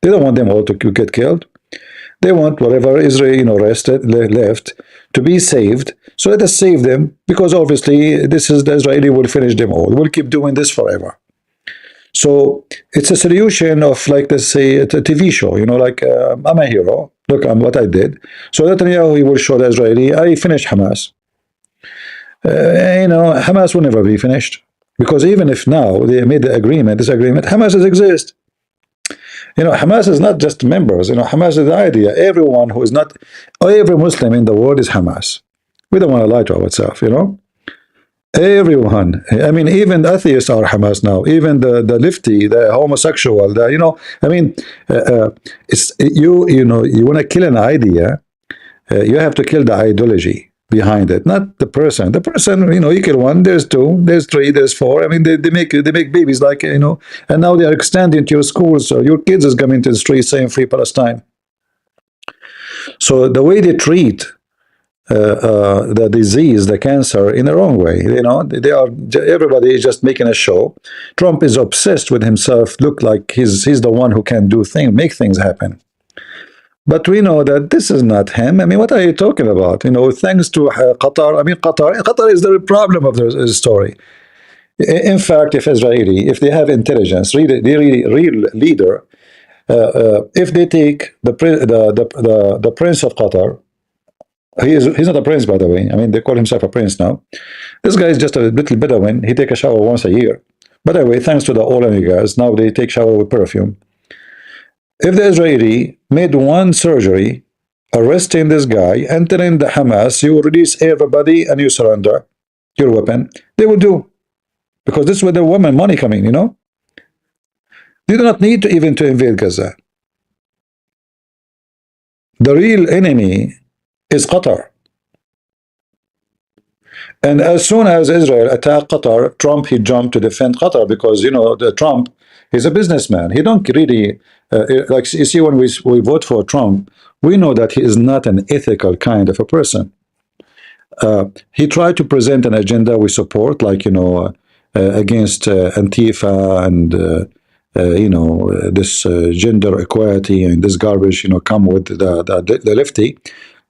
They don't want them all to get killed. They want whatever Israel, left to be saved. So let us save them, because obviously this is the Israeli will finish them all. We'll keep doing this forever. So it's a solution of, like, let's say, a TV show, like, I'm a hero. Look, I'm what I did. So Netanyahu, he will show the Israeli, I finished Hamas. Hamas will never be finished, because even if now they made the agreement, Hamas does exist. Hamas is not just members. Hamas is the idea. Everyone who is not, every Muslim in the world is Hamas. We don't want to lie to ourselves. Everyone. I mean, even the atheists are Hamas now. Even the lefty, the homosexual. It's you want to kill an idea. You have to kill the ideology behind it, not the person. The person, you kill one, there's two, there's three, there's four. I mean, they make babies, like, and now they are extending to your schools. So your kids is coming to the streets saying Free Palestine. So the way they treat the disease, the cancer, in the wrong way. They are, everybody is just making a show. Trump is obsessed with himself, look like he's the one who can do things, make things happen. But we know that this is not him. I mean, what are you talking about? Thanks to Qatar. I mean, Qatar is the problem of the story. In fact, if they have intelligence, real leader, if they take the prince of Qatar, he's not a prince, by the way. I mean, they call himself a prince now. This guy is just a little Bedouin. He take a shower once a year. By the way, thanks to the oil and gas, now they take shower with perfume. If the Israeli made one surgery, arresting this guy and telling the Hamas, you will release everybody and you surrender your weapon, they will do. Because this is where the woman money coming, They do not need to even to invade Gaza. The real enemy is Qatar. And as soon as Israel attacked Qatar, Trump, he jumped to defend Qatar, because, the Trump, he's a businessman. He don't really, like, you see, when we vote for Trump, we know that he is not an ethical kind of a person. He tried to present an agenda we support, like, against Antifa and, this gender equality and this garbage, come with the lefty.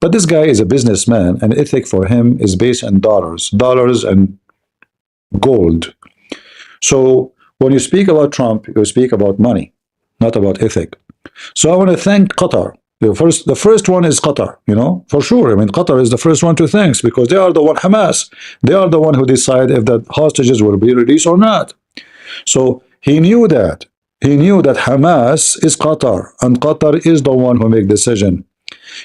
But this guy is a businessman, and ethic for him is based on dollars and gold. So when you speak about Trump, you speak about money, not about ethic. So I want to thank Qatar. The first one is Qatar, for sure. I mean, Qatar is the first one to thank, because they are the one, Hamas. They are the one who decide if the hostages will be released or not. So he knew that. He knew that Hamas is Qatar, and Qatar is the one who make decision.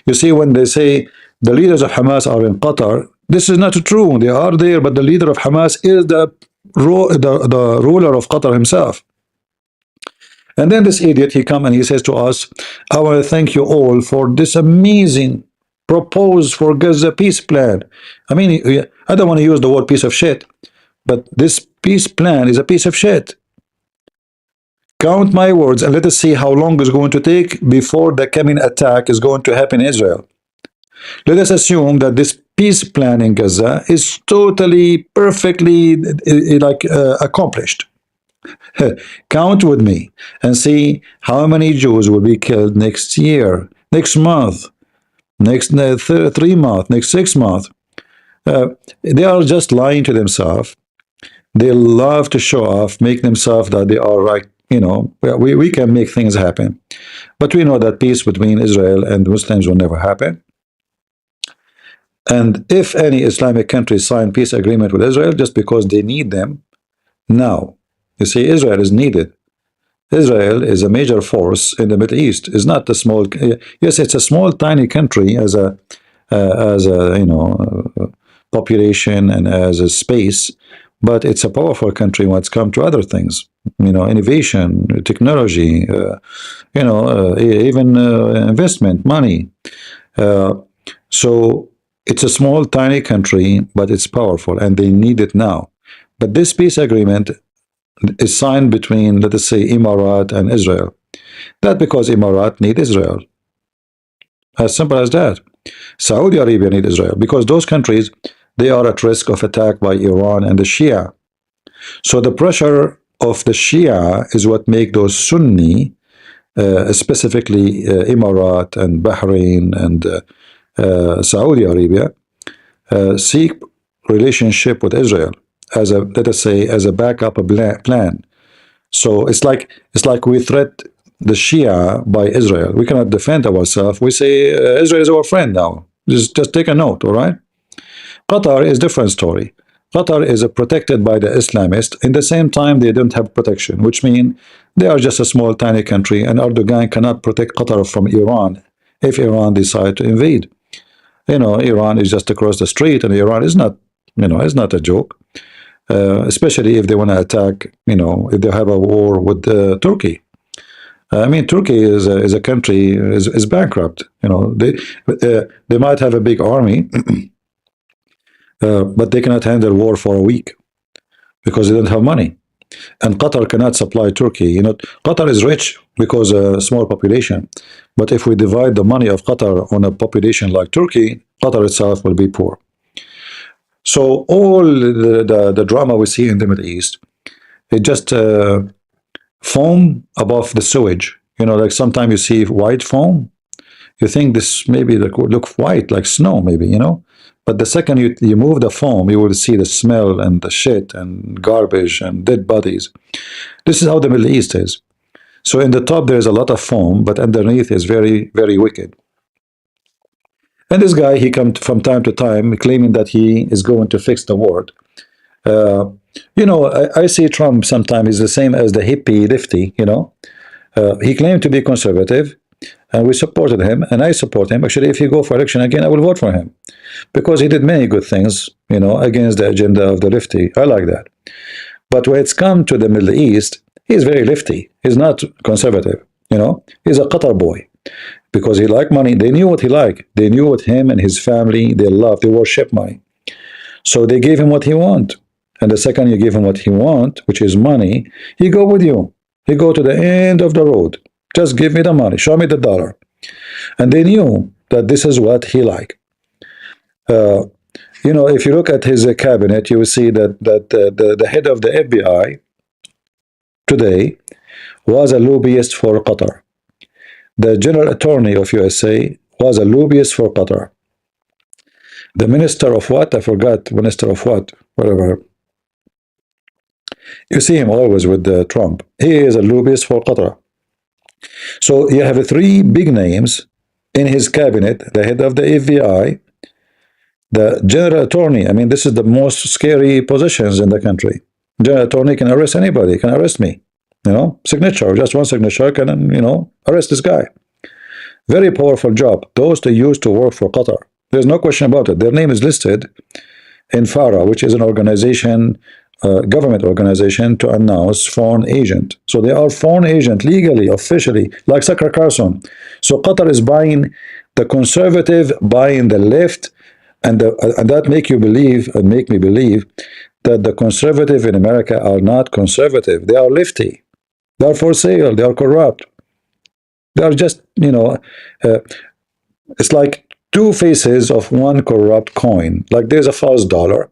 You see, when they say the leaders of Hamas are in Qatar, this is not true. They are there, but the leader of Hamas is the ruler of Qatar himself. And then this idiot, he comes and he says to us, I want to thank you all for this amazing proposed for Gaza peace plan. I mean, I don't want to use the word piece of shit, but this peace plan is a piece of shit. Count my words, and let us see how long it's going to take before the coming attack is going to happen in Israel. Let us assume that this peace plan in Gaza is totally, perfectly accomplished. Count with me and see how many Jews will be killed next year, next month, next 3 months, next 6 months. They are just lying to themselves. They love to show off, make themselves that they are right. We can make things happen. But we know that peace between Israel and Muslims will never happen. And if any Islamic country sign peace agreement with Israel just because they need them, now, you see, Israel is needed. Israel is a major force in the Middle East. It's not a small, yes, it's a small, tiny country as a population and as a space, but it's a powerful country when it's come to other things, innovation, technology, even investment, money. So it's a small, tiny country, but it's powerful, and they need it now. But this peace agreement is signed between, let us say, Emirat and Israel. Not because Emirat need Israel. As simple as that. Saudi Arabia need Israel because those countries, they are at risk of attack by Iran and the Shia. So the pressure of the Shia is what make those Sunni specifically Emirat and Bahrain and Saudi Arabia, seek relationship with Israel as a, let us say, as a backup plan. So it's like we threat the Shia by Israel. We cannot defend ourselves. We say Israel is our friend now. Just take a note, all right? Qatar is a different story. Qatar is protected by the Islamists. In the same time, they don't have protection, which means they are just a small, tiny country, and Erdogan cannot protect Qatar from Iran if Iran decide to invade. Iran is just across the street, and Iran is not, is not a joke. Especially if they want to attack, if they have a war with Turkey. I mean, Turkey is a country is bankrupt. They might have a big army, but they cannot handle war for a week because they don't have money. And Qatar cannot supply Turkey. Qatar is rich because a small population, but if we divide the money of Qatar on a population like Turkey, Qatar itself will be poor. So all the drama we see in the Middle East, it just foam above the sewage. Like sometimes you see white foam, you think this maybe look white like snow, maybe, but the second you move the foam, you will see the smell and the shit and garbage and dead bodies. This is how the Middle East is. So in the top there is a lot of foam, but underneath is very, very wicked. And this guy, he comes from time to time claiming that he is going to fix the world. I see Trump sometimes is the same as the hippie lefty. He claimed to be conservative, and we supported him, and I support him. Actually, if he go for election again, I will vote for him because he did many good things, against the agenda of the lefty. I like that. But when it's come to the Middle East, he's very lefty. He's not conservative. He's a Qatar boy because he liked money. They knew what he liked. They knew what him and his family, they love, they worship money. So they gave him what he want. And the second you give him what he want, which is money, he go with you. He go to the end of the road. Just give me the money. Show me the dollar. And they knew that this is what he liked. If you look at his cabinet, you will see that the head of the FBI today was a lobbyist for Qatar. The general attorney of USA was a lobbyist for Qatar. The minister of what? I forgot. Minister of what? Whatever. You see him always with Trump. He is a lobbyist for Qatar. So you have three big names in his cabinet, the head of the FBI, the general attorney. I mean, this is the most scary positions in the country. General attorney can arrest anybody, can arrest me. Signature, just one signature can, arrest this guy. Very powerful job. Those they used to work for Qatar. There's no question about it. Their name is listed in FARA, which is an organization, government organization to announce foreign agent. So they are foreign agent legally, officially, like Tucker Carlson. So Qatar is buying the conservative, buying the left, and that make you believe and make me believe that the conservative in America are not conservative. They are lefty. They are for sale. They are corrupt. They are just, it's like two faces of one corrupt coin. Like there's a false dollar.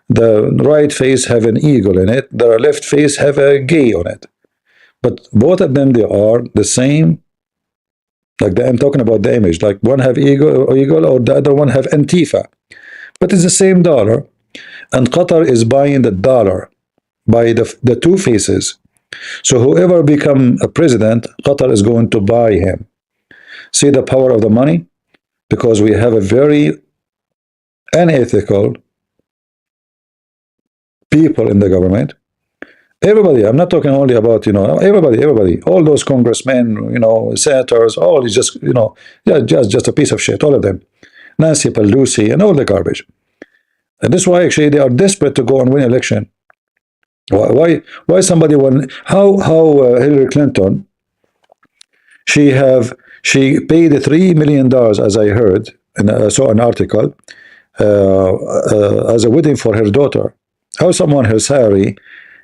The right face have an eagle in it. The left face have a gay on it. But both of them, they are the same. Like I'm talking about the image. Like one have eagle, or the other one have Antifa. But it's the same dollar. And Qatar is buying the dollar by the two faces. So whoever become a president, Qatar is going to buy him. See the power of the money? Because we have a very unethical people in the government. Everybody, I'm not talking only about, everybody, all those congressmen, senators, all is just, just a piece of shit, all of them. Nancy Pelosi and all the garbage. And this is why actually they are desperate to go and win election. Why somebody won? How Hillary Clinton, she paid $3 million, as I heard, and I saw an article, as a wedding for her daughter. How someone, her salary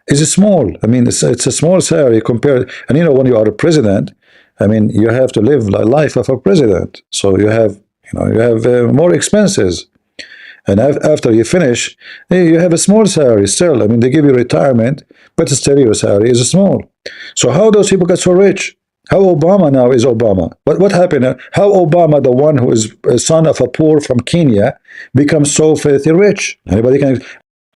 is small. I mean, it's a small salary compared, and when you are a president, I mean, you have to live the life of a president. So you have more expenses. And after you finish, you have a small salary still. I mean, they give you retirement, but still your salary is small. So how those people get so rich? How Obama now is Obama? What happened? How Obama, the one who is a son of a poor from Kenya, becomes so filthy rich? Anybody can?